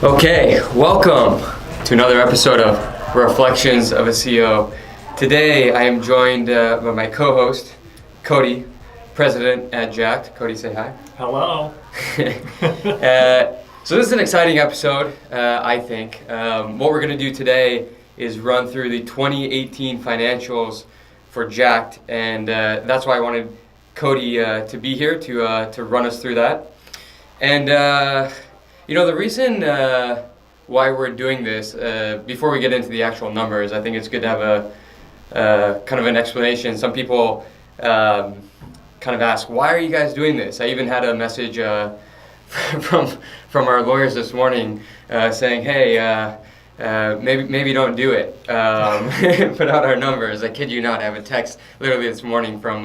Okay, welcome to another episode of Reflections of a CEO. Today I am joined by my co-host, Cody, president at Jakt. Cody, say hi. Hello. So this is an exciting episode, I think. What we're going to do today is run through the 2018 financials for Jakt, and that's why I wanted Cody to be here to run us through that. And the reason why we're doing this, before we get into the actual numbers, I think it's good to have a kind of an explanation. Some people kind of ask, why are you guys doing this? I even had a message from our lawyers this morning saying, hey, maybe don't do it. Put out our numbers. I kid you not. I have a text literally this morning from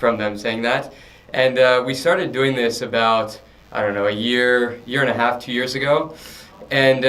them saying that. And we started doing this about, I don't know, a year and a half, 2 years ago. And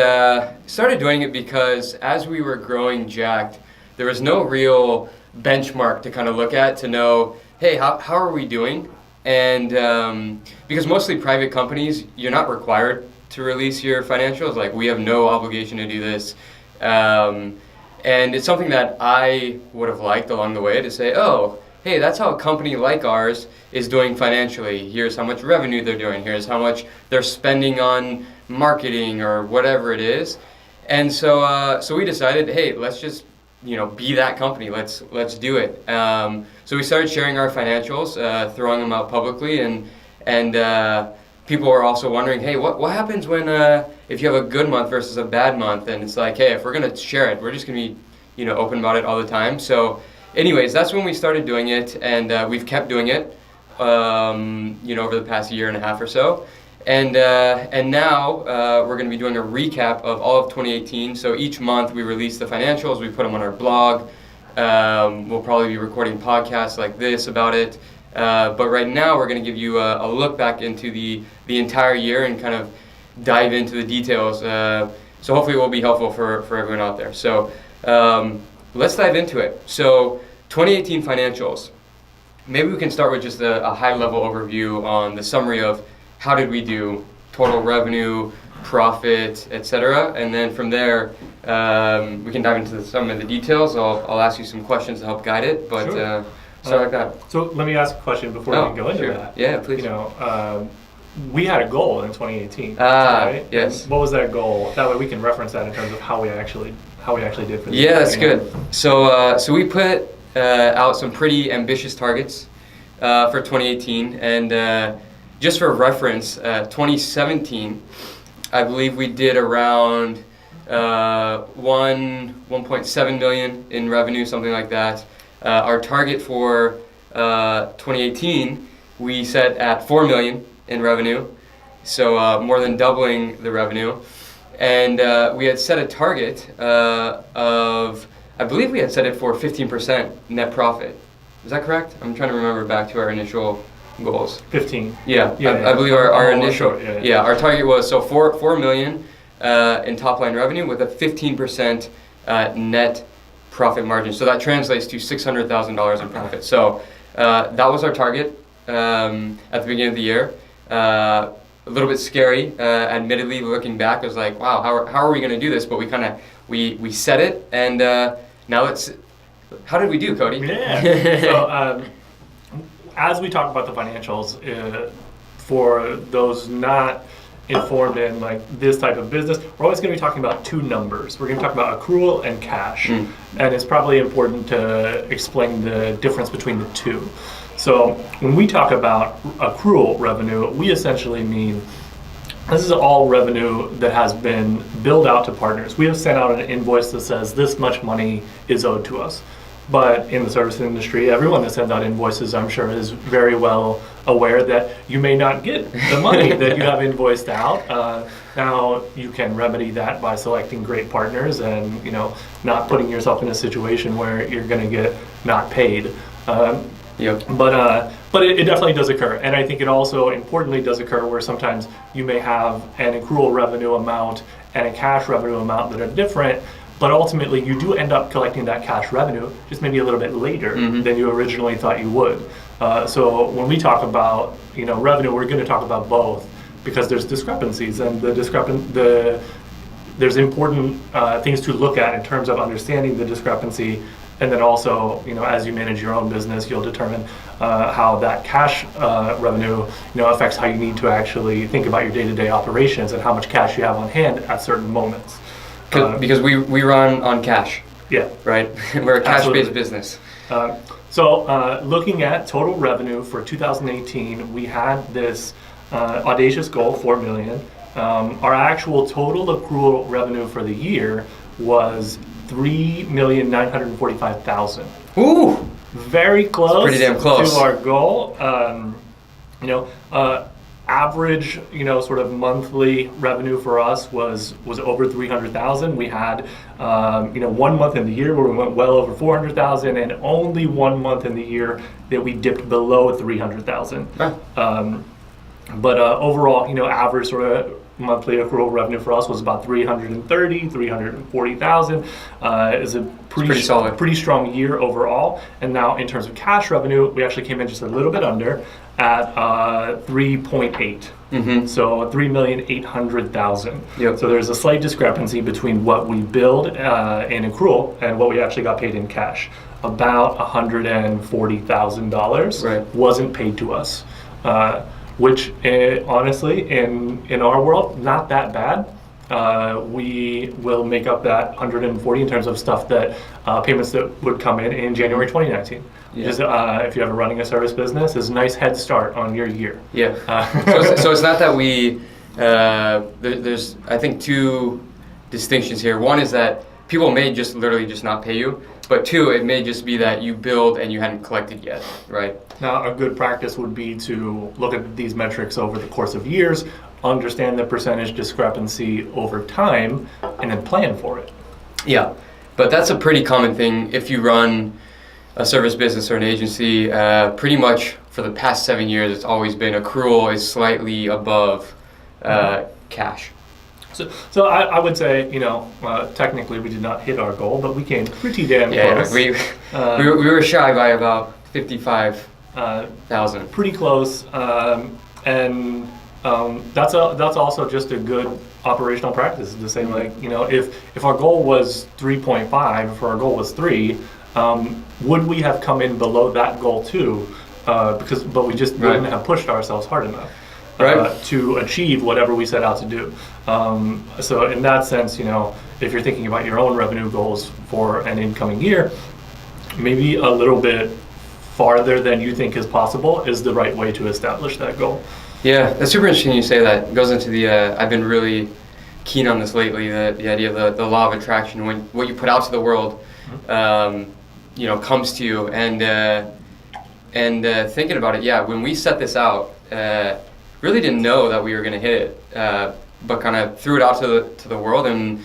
started doing it because as we were growing Jakt, there was no real benchmark to kind of look at to know, hey, how are we doing? And because mostly private companies, you're not required to release your financials. Like, we have no obligation to do this. And it's something that I would have liked along the way to say, oh, hey, that's how a company like ours is doing financially. Here's how much revenue they're doing. Here's how much they're spending on marketing or whatever it is. And so we decided, hey, let's just be that company. Let's do it. So we started sharing our financials, throwing them out publicly, and people were also wondering, hey, what happens when if you have a good month versus a bad month? And it's like, hey, if we're gonna share it, we're just gonna be open about it all the time. So anyways, that's when we started doing it, and we've kept doing it over the past year and a half or so. And now we're going to be doing a recap of all of 2018. So each month we release the financials, we put them on our blog. We'll probably be recording podcasts like this about it. But right now we're going to give you a look back into the entire year and kind of dive into the details. So hopefully it will be helpful for everyone out there. So let's dive into it. So 2018 financials. Maybe we can start with just a high-level overview on the summary of how did we do, total revenue, profit, etc. And then from there, we can dive into some of the details. I'll ask you some questions to help guide it, but sure. Start like that. So let me ask a question before we go into that. Yeah, please. We had a goal in 2018, right? Yes. And what was that goal? That way we can reference that in terms of how we actually did for this. Yeah, that's good. So we put out some pretty ambitious targets for 2018, and just for reference, 2017, I believe we did around 1.7 million in revenue, something like that. Our target for 2018, we set at 4 million in revenue, so more than doubling the revenue. And we had set a target of, I believe we had set it for 15% net profit. Is that correct? I'm trying to remember back to our initial goals. 15. Yeah. I believe our initial, our target was 4 million in top line revenue with a 15% net profit margin. So that translates to $600,000 in profit. So that was our target at the beginning of the year. A little bit scary, admittedly, looking back. It was like, wow, how are we going to do this? But we set it, and now how did we do, Cody? Yeah. So as we talk about the financials, for those not informed in like this type of business, we're always going to be talking about two numbers. We're going to talk about accrual and cash, and it's probably important to explain the difference between the two. So when we talk about accrual revenue, we essentially mean this is all revenue that has been billed out to partners. We have sent out an invoice that says this much money is owed to us. But in the service industry, everyone that sends out invoices, I'm sure, is very well aware that you may not get the money that you have invoiced out. Now, you can remedy that by selecting great partners and not putting yourself in a situation where you're going to get not paid. But it definitely does occur, and I think it also importantly does occur where sometimes you may have an accrual revenue amount and a cash revenue amount that are different, but ultimately you do end up collecting that cash revenue just maybe a little bit later than you originally thought you would. So when we talk about revenue, we're going to talk about both, because there's discrepancies, and there's important things to look at in terms of understanding the discrepancy. And then also, as you manage your own business, you'll determine how that cash revenue, affects how you need to actually think about your day-to-day operations and how much cash you have on hand at certain moments. Because we run on cash. Yeah. Right? We're a cash-based business. So looking at total revenue for 2018, we had this audacious goal, $4 million. Our actual total accrual revenue for the year was $3,945,000. Ooh! Very close. It's pretty damn close to our goal. Average, sort of monthly revenue for us was over 300,000. We had, 1 month in the year where we went well over 400,000, and only 1 month in the year that we dipped below 300,000. Huh. But overall, average sort of monthly accrual revenue for us was about 340,000. Is a pretty solid, pretty strong year overall. And now in terms of cash revenue, we actually came in just a little bit under at 3.8. So 3,800,000. Yep. So there's a slight discrepancy between what we billed in accrual and what we actually got paid in cash. About $140,000 wasn't paid to us. Which honestly, in our world, not that bad. We will make up that 140 in terms of stuff that payments that would come in January 2019. Yeah. Just, if you have a running a service business, is a nice head start on your year. Yeah. So it's not that we. There's I think two distinctions here. One is that people may just literally just not pay you, but two, it may just be that you billed and you hadn't collected yet, right? Now, a good practice would be to look at these metrics over the course of years, understand the percentage discrepancy over time, and then plan for it. Yeah, but that's a pretty common thing if you run a service business or an agency. Pretty much for the past 7 years, it's always been accrual is slightly above cash. So I would say, technically we did not hit our goal, but we came pretty damn close. Yeah, we were shy by about 55,000. Pretty close, and that's also just a good operational practice to say, if our goal was 3.5, if our goal was 3, would we have come in below that goal too? But we just wouldn't have pushed ourselves hard enough. To achieve whatever we set out to do. So in that sense, if you're thinking about your own revenue goals for an incoming year, maybe a little bit farther than you think is possible is the right way to establish that goal. Yeah, that's super interesting you say that. It goes into the, I've been really keen on this lately, the idea of the law of attraction. When what you put out to the world, comes to you. And thinking about it, when we set this out, really didn't know that we were going to hit it, but kind of threw it out to the world, and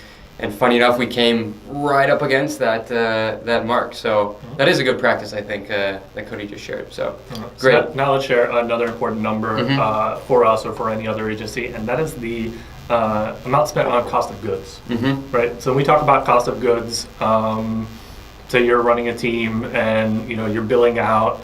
funny enough, we came right up against that mark. So that is a good practice, I think, that Cody just shared. So great. So now let's share another important number for us or for any other agency, and that is the amount spent on cost of goods. Right. So when we talk about cost of goods, say you're running a team and you're billing out.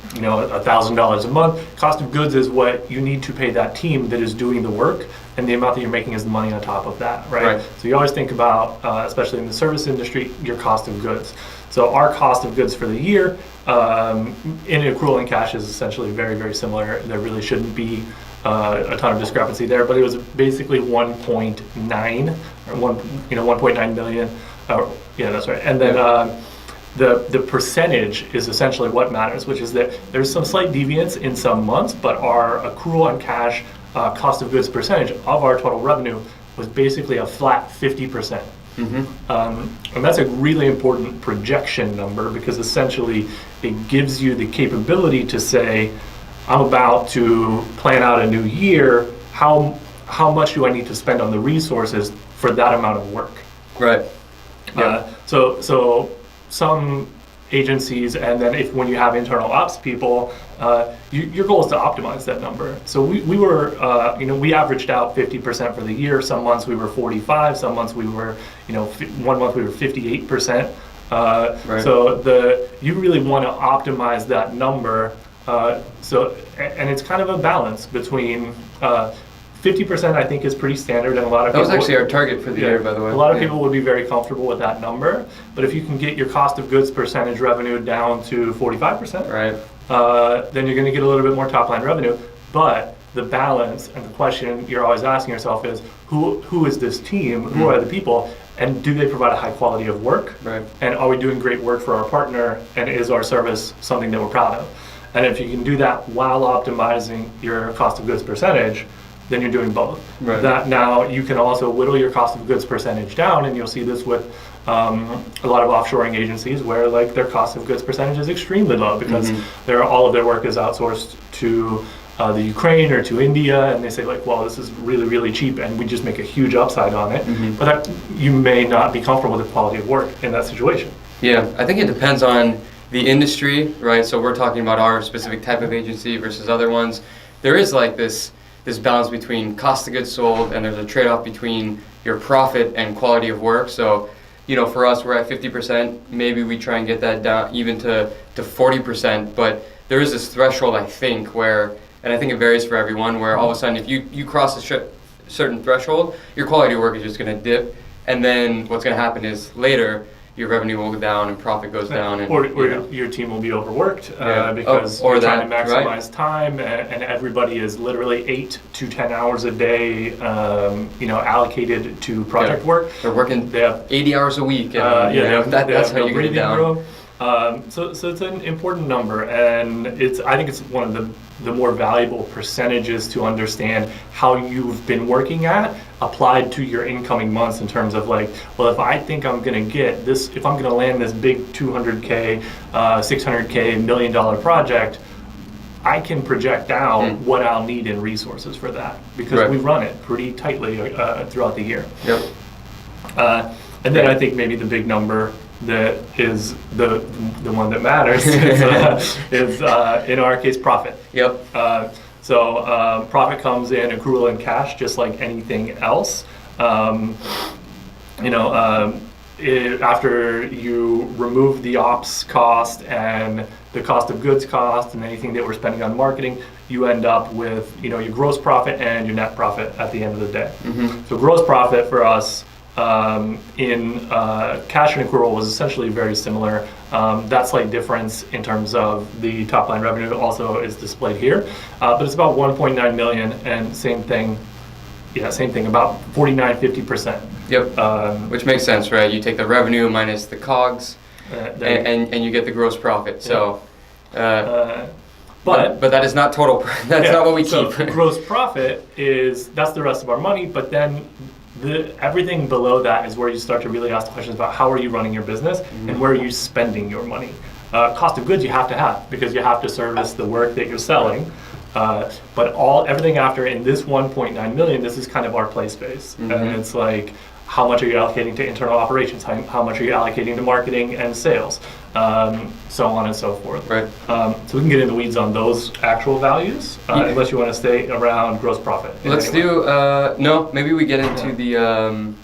$1,000 a month. Cost of goods is what you need to pay that team that is doing the work, and the amount that you're making is the money on top of that, right? So you always think about, especially in the service industry, your cost of goods. So our cost of goods for the year in accrual and cash is essentially very, very similar. There really shouldn't be a ton of discrepancy there, but it was basically 1.9 or 1.9 million. Yeah, that's right. And then the percentage is essentially what matters, which is that there's some slight deviance in some months, but our accrual and cash cost of goods percentage of our total revenue was basically a flat 50%. And that's a really important projection number, because essentially it gives you the capability to say, I'm about to plan out a new year, how much do I need to spend on the resources for that amount of work? Right. So some agencies, and then when you have internal ops people, your goal is to optimize that number. So we were, we averaged out 50% for the year. Some months we were 45. Some months we were, 1 month we were 58%. So you really want to optimize that number And it's kind of a balance between 50%. I think is pretty standard, and a lot of That was people, actually our target for the year, by the way. a lot of people would be very comfortable with that number. But if you can get your cost of goods percentage revenue down to 45%, Right. then you're going to get a little bit more top line revenue. But the balance and the question you're always asking yourself is, who is this team? Who are the people? And do they provide a high quality of work? Right. And are we doing great work for our partner? And is our service something that we're proud of? And if you can do that while optimizing your cost of goods percentage, then you're doing both. Right. That now you can also whittle your cost of goods percentage down, and you'll see this with a lot of offshoring agencies where like their cost of goods percentage is extremely low because all of their work is outsourced to the Ukraine or to India, and they say like, well, this is really, really cheap, and we just make a huge upside on it. But that, you may not be comfortable with the quality of work in that situation. Yeah, I think it depends on the industry, right? So we're talking about our specific type of agency versus other ones. There is like this balance between cost of goods sold, and there's a trade-off between your profit and quality of work. So, for us, we're at 50%. Maybe we try and get that down even to 40%. But there is this threshold, I think, where, and I think it varies for everyone, where all of a sudden, if you cross a certain threshold, your quality of work is just going to dip. And then what's going to happen is later, your revenue will go down and profit goes down. And, or your team will be overworked because or you're trying that, to maximize time, and everybody is literally 8 to 10 hours a day, allocated to project work. They're working They have 80 hours a week. And, that's how you get it down. So it's an important number, and I think it's one of the more valuable percentages to understand how you've been working at applied to your incoming months in terms of like, well, if I think I'm going to get this, if I'm going to land this big 200K, 600K, $1 million project, I can project down what I'll need in resources for that because we run it pretty tightly throughout the year. Yep. And then I think maybe the big number that is the one that matters is in our case profit. Yep. So profit comes in accrual and cash, just like anything else. After you remove the ops cost and the cost of goods cost and anything that we're spending on marketing, you end up with your gross profit and your net profit at the end of the day. So gross profit for us in cash and accrual was essentially very similar. That slight difference in terms of the top line revenue also is displayed here, but it's about 1.9 million, and same thing, about 49-50%. Yep. Which makes sense, right? You take the revenue minus the COGS, and you get the gross profit. So, but that is not total. That's not what we keep. So gross profit that's the rest of our money, but then everything below that is where you start to really ask the questions about how are you running your business and where are you spending your money. Cost of goods you have to have because you have to service the work that you're selling. But everything after in this 1.9 million, this is kind of our play space. And it's like, how much are you allocating to internal operations? How much are you allocating to marketing and sales? So on and so forth. Right. So we can get in the weeds on those actual values, unless you want to stay around gross profit. Let's do, maybe we get into the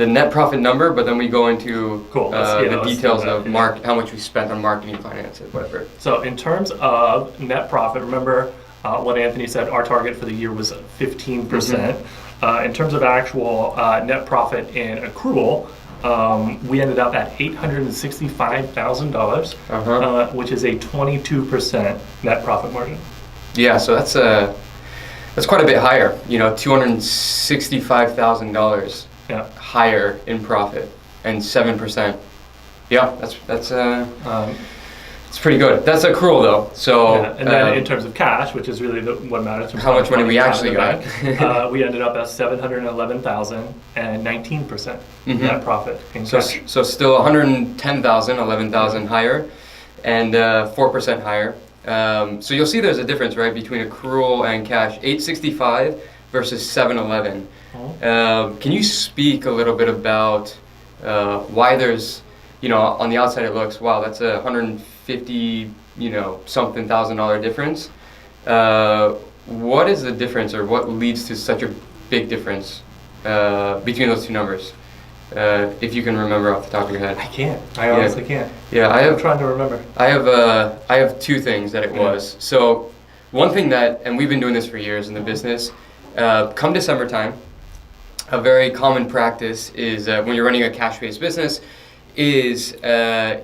net profit number, but then we go into the details of how much we spent on marketing, finances, whatever. So in terms of net profit, remember what Anthony said, our target for the year was 15%. In terms of actual net profit in accrual, we ended up at $865,000, which is a 22% net profit margin. Yeah, so that's quite a bit higher. $265,000 higher in profit and 7%. Yeah, that's it's pretty good. That's accrual though. So and then in terms of cash, which is really what matters. How much money we actually got? We ended up at $711,000 and 19% net profit in cash. So still $110,000, $11,000 higher, and 4% higher. So you'll see there's a difference, right, between accrual and cash. 865 versus 711. Can you speak a little bit about why there's, on the outside it looks, wow, that's a $150, something $1,000 difference. What is the difference, or what leads to such a big difference between those two numbers? if you can remember off the top of your head. I can't. I honestly can't. Yeah, I'm trying to remember. I have two things that it was. So one thing that, and we've been doing this for years in the business, come December time, a very common practice is when you're running a cash-based business, is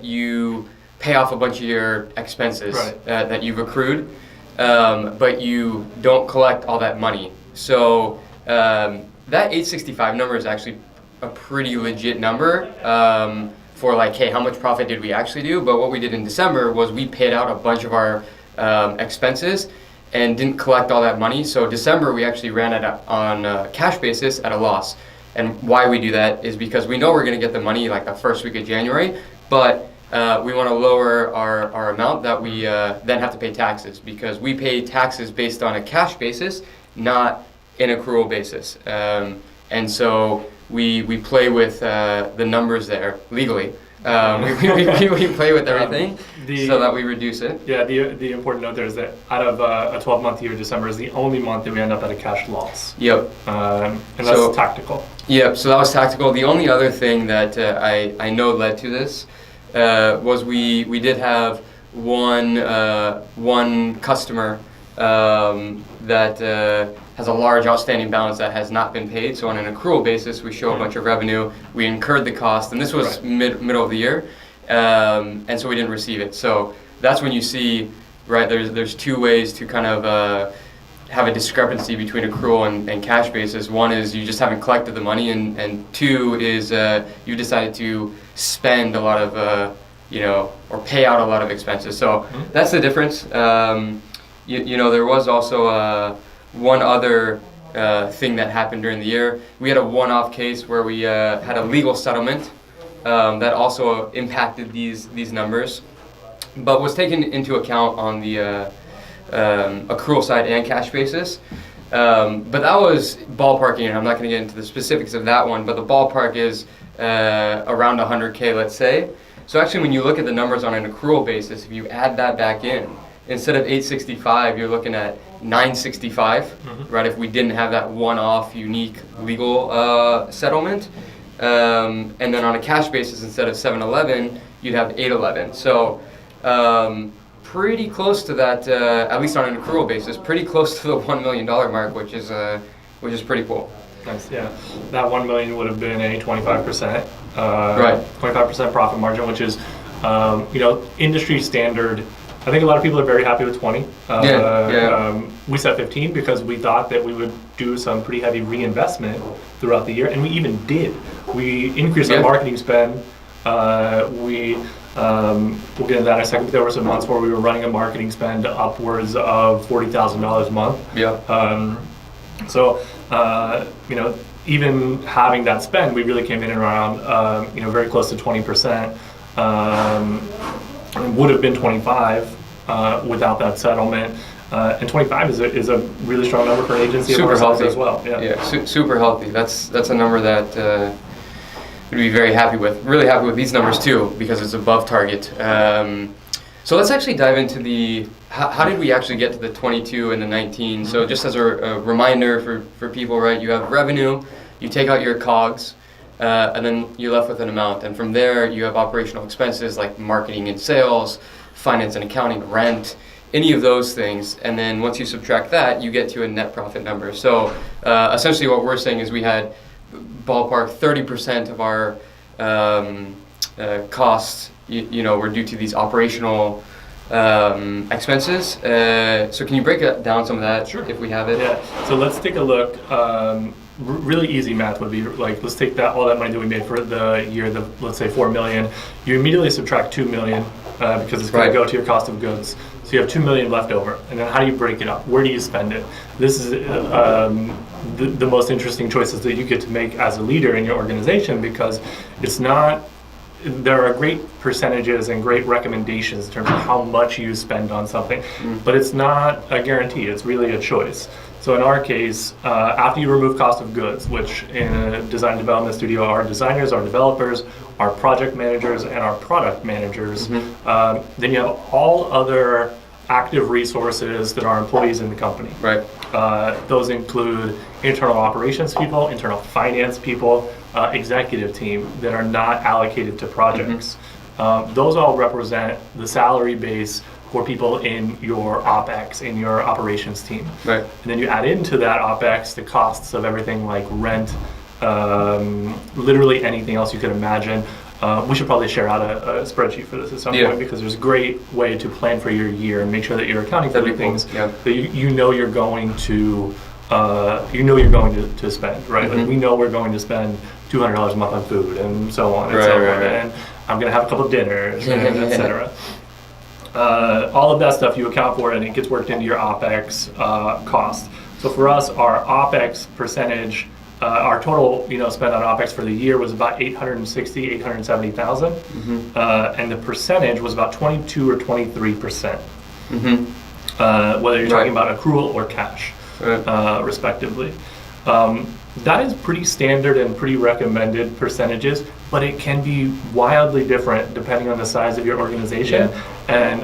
you pay off a bunch of your expenses that you've accrued, but you don't collect all that money. So that 865 number is actually a pretty legit number for like, hey, how much profit did we actually do? But what we did in December was we paid out a bunch of our expenses and didn't collect all that money. So December we actually ran it on a cash basis at a loss. And why we do that is because we know we're going to get the money like the first week of January, but we want to lower our amount that we then have to pay taxes, because we pay taxes based on a cash basis, not an accrual basis. And so we play with the numbers there legally. We play with everything so that we reduce it. Yeah, the important note there is that out of a 12-month year, December is the only month that we end up at a cash loss. Yep. And that's tactical. Yep, so that was tactical. The only other thing that I know led to this was we did have one customer that has a large outstanding balance that has not been paid. So on an accrual basis, we show a bunch of revenue. We incurred the cost, and this was middle of the year, and so we didn't receive it. So that's when you see, right, there's two ways to kind of have a discrepancy between accrual and cash basis. One is you just haven't collected the money, and two is you decided to spend a lot of, or pay out a lot of expenses. So that's the difference. There was also one other thing that happened during the year. We had a one-off case where we had a legal settlement that also impacted these numbers, but was taken into account on the accrual side and cash basis. But that was ballparking, and I'm not going to get into the specifics of that one, but the ballpark is around 100K, let's say. So actually, when you look at the numbers on an accrual basis, if you add that back in, instead of 865, you're looking at 965, right? If we didn't have that one-off unique legal settlement, and then on a cash basis, instead of 711, you'd have 811. So pretty close to that, at least on an accrual basis, pretty close to the $1 million mark, which is pretty cool. Nice, yeah. That $1 million would have been a 25%, 25% profit margin, which is, industry standard. I think a lot of people are very happy with 20. We set 15 because we thought that we would do some pretty heavy reinvestment throughout the year, and we even did. We increased our marketing spend. We'll get into that in a second, but there were some months where we were running a marketing spend upwards of $40,000 a month. Even having that spend, we really came in around, very close to 20%. It would have been 25 without that settlement. And 25 is a really strong number for an agency of our size as well. Super healthy. That's a number that we'd be very happy with. Really happy with these numbers too, because it's above target. So let's actually dive into how did we actually get to the 22 and the 19? So just as a reminder for people, right? You have revenue, you take out your COGS, and then you're left with an amount. And from there, you have operational expenses like marketing and sales, finance and accounting, rent, any of those things. And then once you subtract that, you get to a net profit number. So essentially what we're saying is we had ballpark 30% of our costs, were due to these operational expenses. So can you break down some of that? Sure. If we have it? Yeah. So let's take a look. Really easy math would be like, let's take all that money that we made for the year, let's say $4 million. You immediately subtract $2 million because it's going to go to your cost of goods. So you have $2 million left over. And then how do you break it up? Where do you spend it? This is the most interesting choices that you get to make as a leader in your organization, because it's not. There are great percentages and great recommendations in terms of how much you spend on something, but it's not a guarantee. It's really a choice. So in our case, after you remove cost of goods, which in a design and development studio are designers, our developers, our project managers, and our product managers, then you have all other active resources that are employees in the company. Right. Those include internal operations people, internal finance people, executive team that are not allocated to projects. Those all represent the salary base for people in your OPEX, in your operations team. Right. And then you add into that OPEX the costs of everything like rent, literally anything else you could imagine. We should probably share out a spreadsheet for this at some point, because there's a great way to plan for your year and make sure that you're accounting for the things that you know you're going to spend, right? Like we know we're going to spend $200 a month on food and so on and so on, and I'm going to have a couple of dinners, and etc. All of that stuff you account for, and it gets worked into your OPEX cost. So for us, our OPEX percentage, our total spend on OPEX for the year was about $870,000, and the percentage was about 22 or 23%, whether you're talking about accrual or cash, respectively. That is pretty standard and pretty recommended percentages, but it can be wildly different depending on the size of your organization and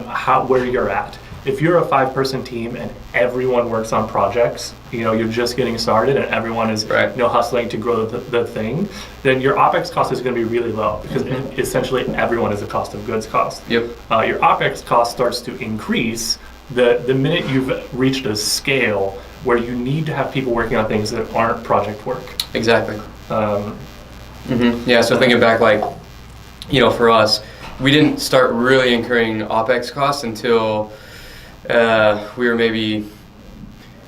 where you're at. If you're a 5-person team and everyone works on projects, you're just getting started and everyone is hustling to grow the thing, then your OPEX cost is going to be really low, because essentially everyone is a cost of goods cost. Your OPEX cost starts to increase the minute you've reached a scale where you need to have people working on things that aren't project work. Exactly. Yeah, so thinking back, for us, we didn't start really incurring OPEX costs until we were maybe,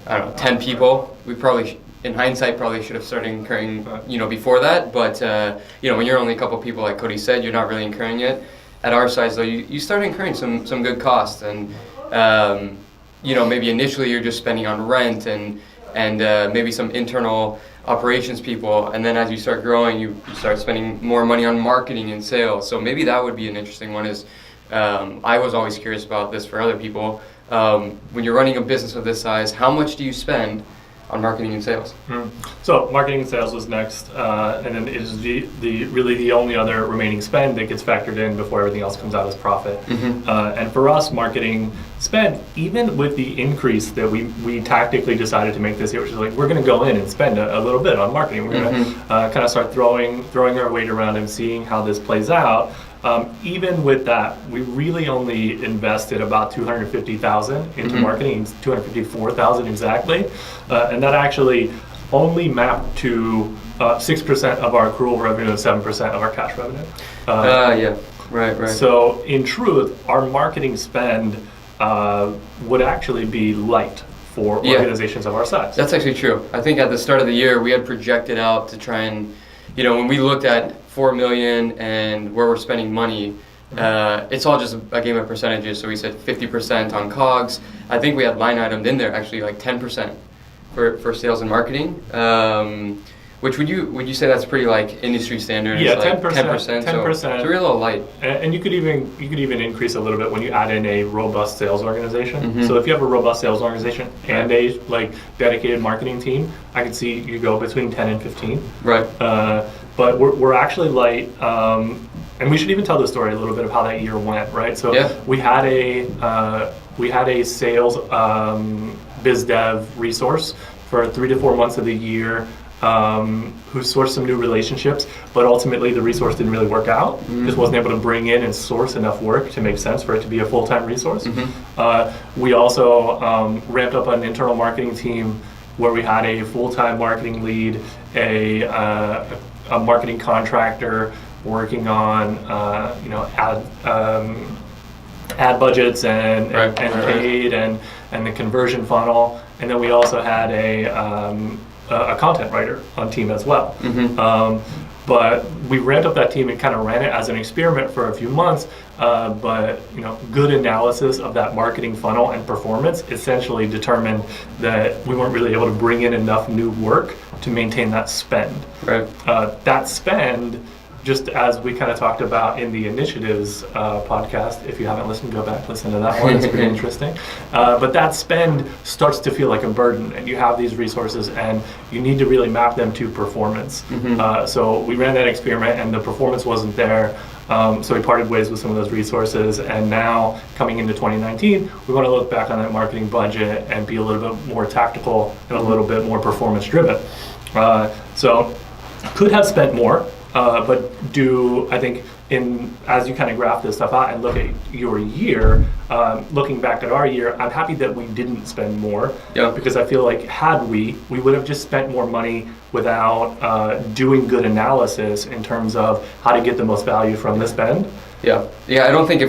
10 people. We probably, in hindsight, should have started incurring, before that. But, when you're only a couple people, like Cody said, you're not really incurring it. At our size, though, you start incurring some good costs. And, maybe initially you're just spending on rent and maybe some internal operations people. And then as you start growing, you start spending more money on marketing and sales. So maybe that would be an interesting one is, I was always curious about this for other people. When you're running a business of this size, how much do you spend on marketing and sales? So marketing and sales was next, and then it is really the only other remaining spend that gets factored in before everything else comes out as profit. And for us, marketing spend, even with the increase that we tactically decided to make this year, which is like we're going to go in and spend a little bit on marketing. We're going to kind of start throwing our weight around and seeing how this plays out. Even with that, we really only invested about $250,000 into marketing, $254,000 exactly, and that actually only mapped to 6% of our accrual revenue and 7% of our cash revenue. Right. So in truth, our marketing spend would actually be light for organizations of our size. That's actually true. I think at the start of the year, we had projected out to try and, when we looked at $4 million and where we're spending money, it's all just a game of percentages. So we said 50% on COGS. I think we had line items in there actually like 10% for sales and marketing. Which would you say that's pretty like industry standard? Yeah, like 10%. 10%. So it's a real light. And you could even increase a little bit when you add in a robust sales organization. So if you have a robust sales organization and a dedicated marketing team, I could see you go between 10 and 15. Right. But we're actually light, and we should even tell the story a little bit of how that year went, right? So we had a sales biz dev resource for 3 to 4 months of the year, who sourced some new relationships, but ultimately the resource didn't really work out. Just wasn't able to bring in and source enough work to make sense for it to be a full-time resource. We also ramped up an internal marketing team where we had a full-time marketing lead, a marketing contractor working on ad budgets and paid and the conversion funnel, and then we also had a content writer on team as well. But we ramped up that team and kind of ran it as an experiment for a few months. But good analysis of that marketing funnel and performance essentially determined that we weren't really able to bring in enough new work to maintain that spend. Right. That spend, just as we kind of talked about in the initiatives podcast, if you haven't listened, go back, listen to that one, it's pretty interesting. But that spend starts to feel like a burden, and you have these resources and you need to really map them to performance. So we ran that experiment and the performance wasn't there. So we parted ways with some of those resources, and now coming into 2019, we want to look back on that marketing budget and be a little bit more tactical and a little bit more performance driven. So could have spent more, but I think as you kind of graph this stuff out and look at your year, looking back at our year, I'm happy that we didn't spend more, because I feel like had we would have just spent more money without doing good analysis in terms of how to get the most value from the spend. Yeah, I don't think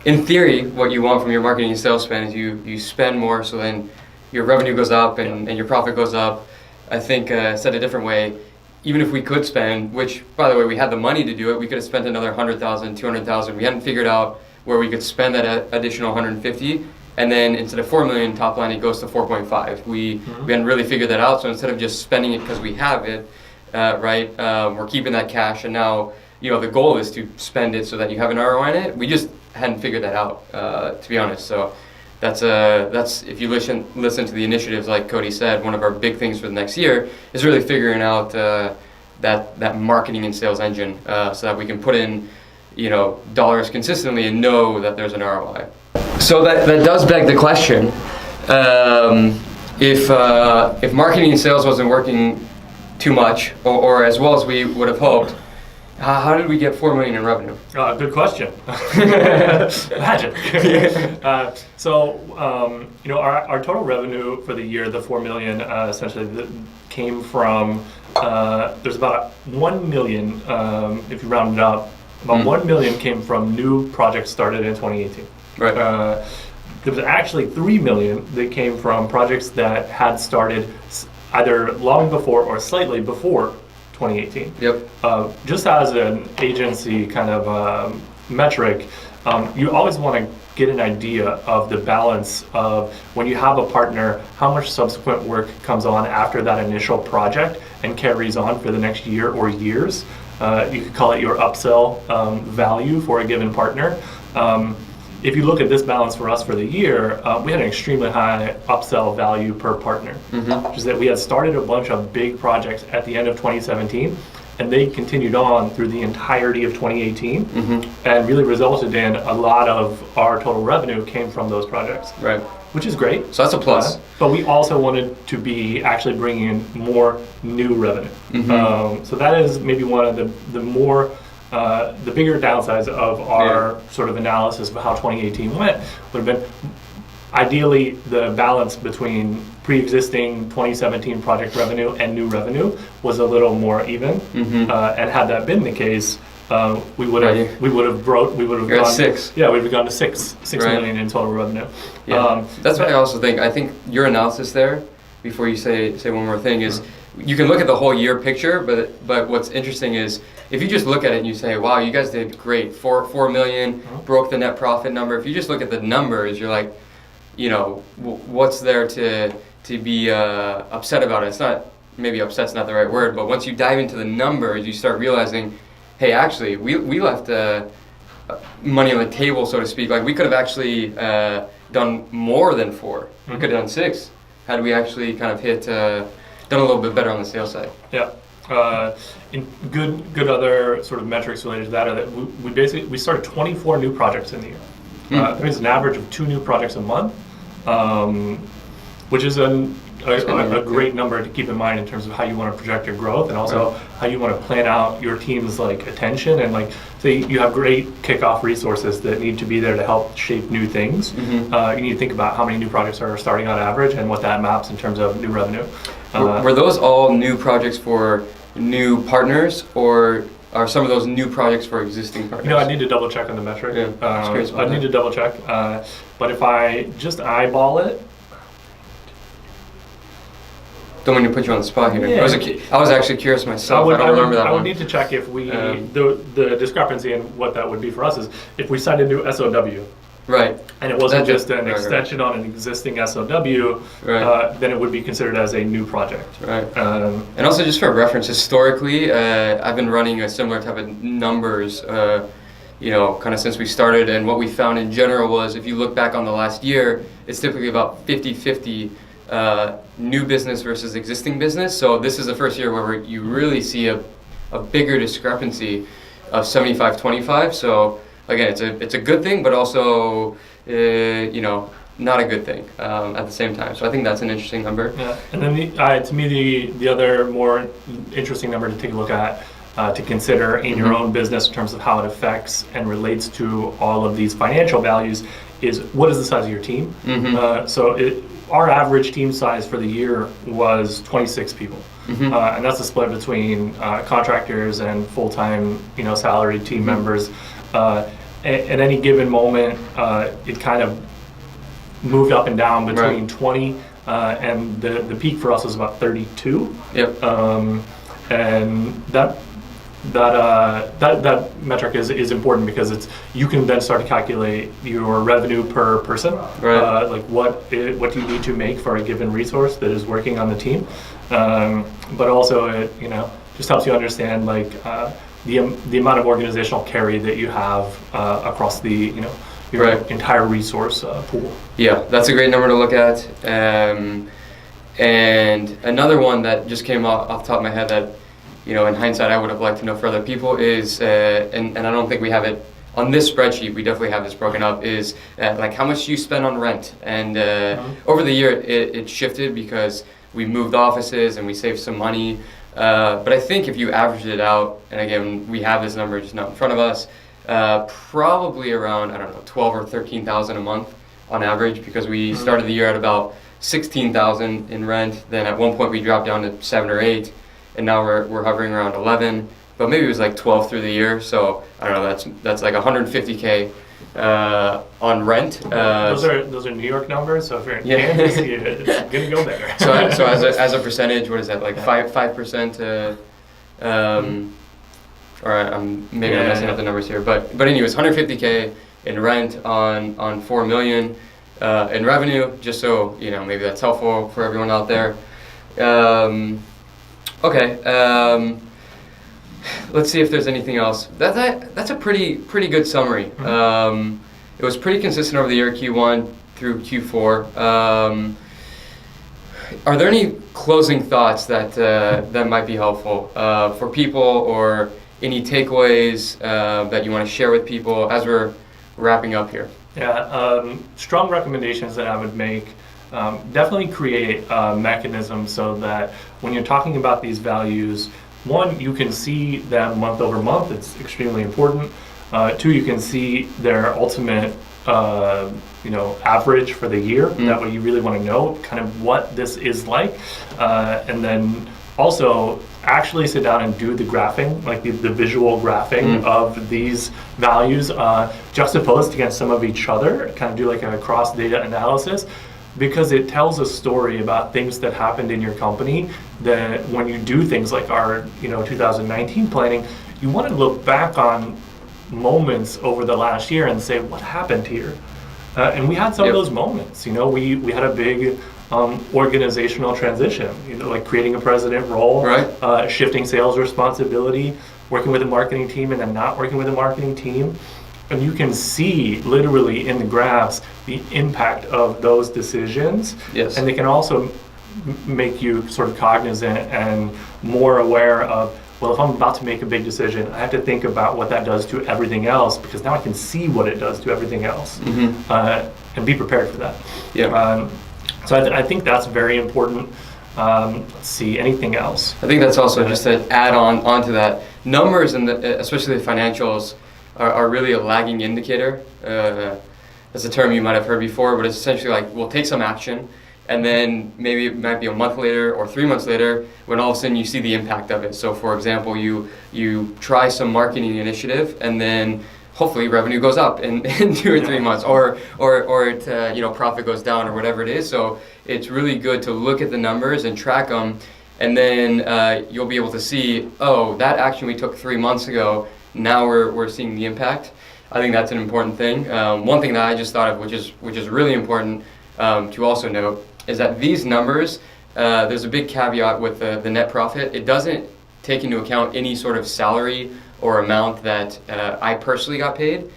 in theory, what you want from your marketing and sales spend is you spend more, so then your revenue goes up and your profit goes up. I think, said a different way, even if we could spend, which, by the way, we had the money to do it, we could have spent another 100,000, 200,000. We hadn't figured out where we could spend that additional 150, and then instead of 4 million top line, it goes to 4.5. We hadn't really figured that out, so instead of just spending it because we have it, we're keeping that cash, and now, the goal is to spend it so that you have an ROI in it. We just hadn't figured that out, to be honest. So that's if you listen to the initiatives, like Cody said, one of our big things for the next year is really figuring out that marketing and sales engine, so that we can put in dollars consistently and know that there's an ROI. So that does beg the question, if marketing and sales wasn't working too much or as well as we would have hoped, how did we get 4 million in revenue? Good question. Magic. Our total revenue for the year, the 4 million, essentially came from, there's about 1 million, if you round it up, about 1 million came from new projects started in 2018. Right. There was actually 3 million that came from projects that had started either long before or slightly before 2018. Yep. Just as an agency kind of metric, you always want to get an idea of the balance of when you have a partner, how much subsequent work comes on after that initial project and carries on for the next year or years. You could call it your upsell value for a given partner. If you look at this balance for us for the year, we had an extremely high upsell value per partner, which is that we had started a bunch of big projects at the end of 2017, and they continued on through the entirety of 2018, and really resulted in a lot of our total revenue came from those projects. Right. Which is great. So that's a plus. But we also wanted to be actually bringing in more new revenue. So that is maybe one of the bigger downsides of our sort of analysis of how 2018 went would have been ideally the balance between pre-existing 2017 project revenue and new revenue was a little more even. And had that been the case, we would have gone 6. Yeah, we would have gone to 6 million in total revenue. Yeah. That's what I think your analysis there, before you say one more thing, is you can look at the whole year picture, but what's interesting is if you just look at it and you say, wow, you guys did great, 4 million, broke the net profit number. If you just look at the numbers, you're like, what's there to be upset about it? It's not, maybe upset's not the right word, but once you dive into the numbers, you start realizing, hey, actually, we left money on the table, so to speak. Like, we could have actually done more than 4. We could have done 6 had we actually kind of done a little bit better on the sales side. Yeah. In good other sort of metrics related to that are that we started 24 new projects in the year. That means an average of 2 new projects a month, which is a great number to keep in mind in terms of how you want to project your growth, and also how you want to plan out your team's attention, and say you have great kickoff resources that need to be there to help shape new things. You need to think about how many new projects are starting on average and what that maps in terms of new revenue. Were those all new projects for new partners, or are some of those new projects for existing partners? I need to double check on the metric. Yeah, I need to double check. But if I just eyeball it, don't want to put you on the spot here. Yeah. I was actually curious myself. I don't remember that one. I would need to check if we the discrepancy in what that would be for us is if we signed a new SOW. Right. And it wasn't just an extension on an existing SOW, then it would be considered as a new project. Right. And also, just for reference, historically, I've been running a similar type of numbers, kind of since we started. And what we found in general was, if you look back on the last year, it's typically about 50-50 new business versus existing business. So this is the first year where you really see a bigger discrepancy. of 75-25. So again, it's a good thing, but also not a good thing at the same time. So I think that's an interesting number. Yeah, and then to me the other more interesting number to take a look at, to consider in your own business in terms of how it affects and relates to all of these financial values is what is the size of your team. Our average team size for the year was 26 people, and that's a split between contractors and full-time, salaried team members. At any given moment, it kind of moved up and down between 20 and the peak for us was about 32. Yep. And that metric is important because you can then start to calculate your revenue per person, right. Like what do you need to make for a given resource that is working on the team, but also it just helps you understand like the amount of organizational carry that you have across the your entire resource pool. Yeah, that's a great number to look at. And another one that just came off the top of my head that, in hindsight, I would have liked to know for other people is, and I don't think we have it on this spreadsheet, we definitely have this broken up, is like how much you spend on rent. And over the year, it shifted because we moved offices and we saved some money. But I think if you average it out, and again, we have this number just not in front of us, probably around, I don't know, 12 or 13,000 a month on average, because we started the year at about 16,000 in rent. Then at one point we dropped down to 7 or 8, and now we're hovering around 11. But maybe it was like 12 through the year. So I don't know. That's like 150K on rent. Those are New York numbers. So if you're in Kansas, it's gonna go there. So as a percentage, what is that, like 5%? Or I'm messing up the numbers here, but anyways, 150K in rent on 4 million in revenue. Just so maybe that's helpful for everyone out there. Okay. Let's see if there's anything else. That's a pretty good summary. It was pretty consistent over the year, Q1 through Q4. Are there any closing thoughts that might be helpful for people, or any takeaways that you want to share with people as we're wrapping up here? Yeah, strong recommendations that I would make. Definitely create a mechanism so that when you're talking about these values, one, you can see them month over month. It's extremely important. Two, you can see their ultimate average for the year. That way you really want to know kind of what this is like. And then also actually sit down and do the graphing, like the visual graphing of these values juxtaposed against some of each other, kind of do like a cross data analysis, because it tells a story about things that happened in your company that when you do things like our 2019 planning, you want to look back on moments over the last year and say, what happened here? And we had some of those moments. We had a big organizational transition, like creating a president role, right. Shifting sales responsibility, working with a marketing team and then not working with a marketing team. And you can see literally in the graphs the impact of those decisions. Yes. And they can also make you sort of cognizant and more aware of, well, if I'm about to make a big decision, I have to think about what that does to everything else, because now I can see what it does to everything else, and be prepared for that. Yeah. So I think that's very important. Let's see, anything else? I think that's also just to add onto that. Numbers, and especially the financials, are really a lagging indicator. That's a term you might have heard before, but it's essentially like we'll take some action, and then maybe it might be a month later or 3 months later when all of a sudden you see the impact of it. So for example, you try some marketing initiative, and then hopefully revenue goes up in 2 or 3 months, or it profit goes down, or whatever it is. So it's really good to look at the numbers and track them, and then you'll be able to see, oh, that action we took 3 months ago, now we're seeing the impact. I think that's an important thing. One thing that I just thought of, which is really important to also note, is that these numbers, there's a big caveat with the net profit. It doesn't take into account any sort of salary or amount that I personally got paid,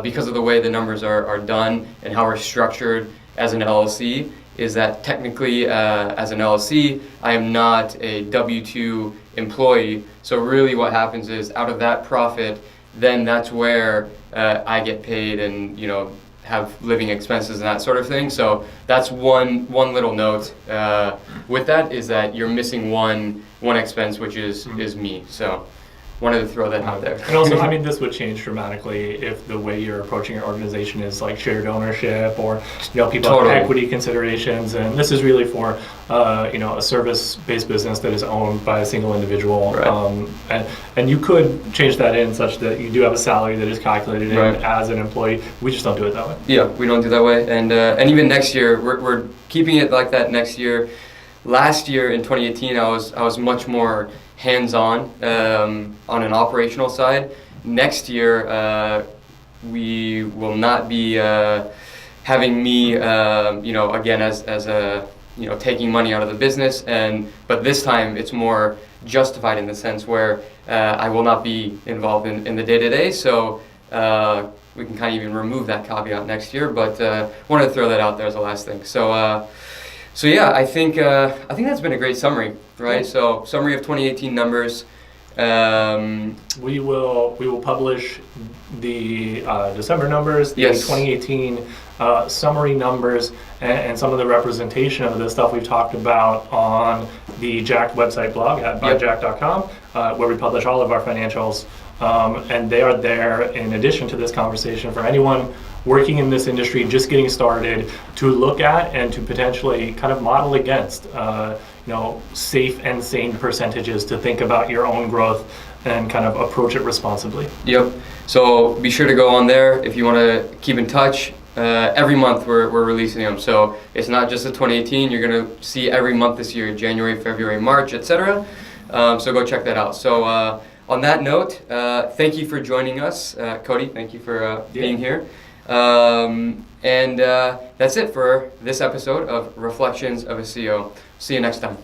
because of the way the numbers are done and how we're structured as an LLC is that technically as an LLC, I am not a W-2 employee. So really what happens is out of that profit, then that's where I get paid and, you know, have living expenses and that sort of thing. So that's one little note with that is that you're missing one expense, which is me. So wanted to throw that out there. And also, I mean, this would change dramatically if the way you're approaching your organization is like shared ownership, or you know, people Totally. have equity considerations, and this is really for you know, a service-based business that is owned by a single individual. Right. And you could change that in such that you do have a salary that is calculated in Right. as an employee. We just don't do it that way. Yeah, we don't do that way, and even next year we're keeping it like that next year. Last year in 2018, I was much more hands-on on an operational side. Next year, we will not be having me, you know, again as a, you know, taking money out of the business, but this time it's more justified in the sense where I will not be involved in the day-to-day. So we can kind of even remove that caveat next year. But wanted to throw that out there as the last thing. So yeah, I think that's been a great summary, right? So summary of 2018 numbers. We will publish the December numbers, the Yes. 2018 summary numbers, and some of the representation of the stuff we've talked about on the Jakt website blog at byjakt.com, where we publish all of our financials. And they are there in addition to this conversation for anyone working in this industry, just getting started, to look at and to potentially kind of model against, you know, safe and sane percentages to think about your own growth and kind of approach it responsibly. Yep. So be sure to go on there if you want to keep in touch. Every month we're releasing them. So it's not just the 2018. You're going to see every month this year, January, February, March, etc. So go check that out. So on that note, thank you for joining us. Cody, thank you for being here. And that's it for this episode of Reflections of a CEO. See you next time.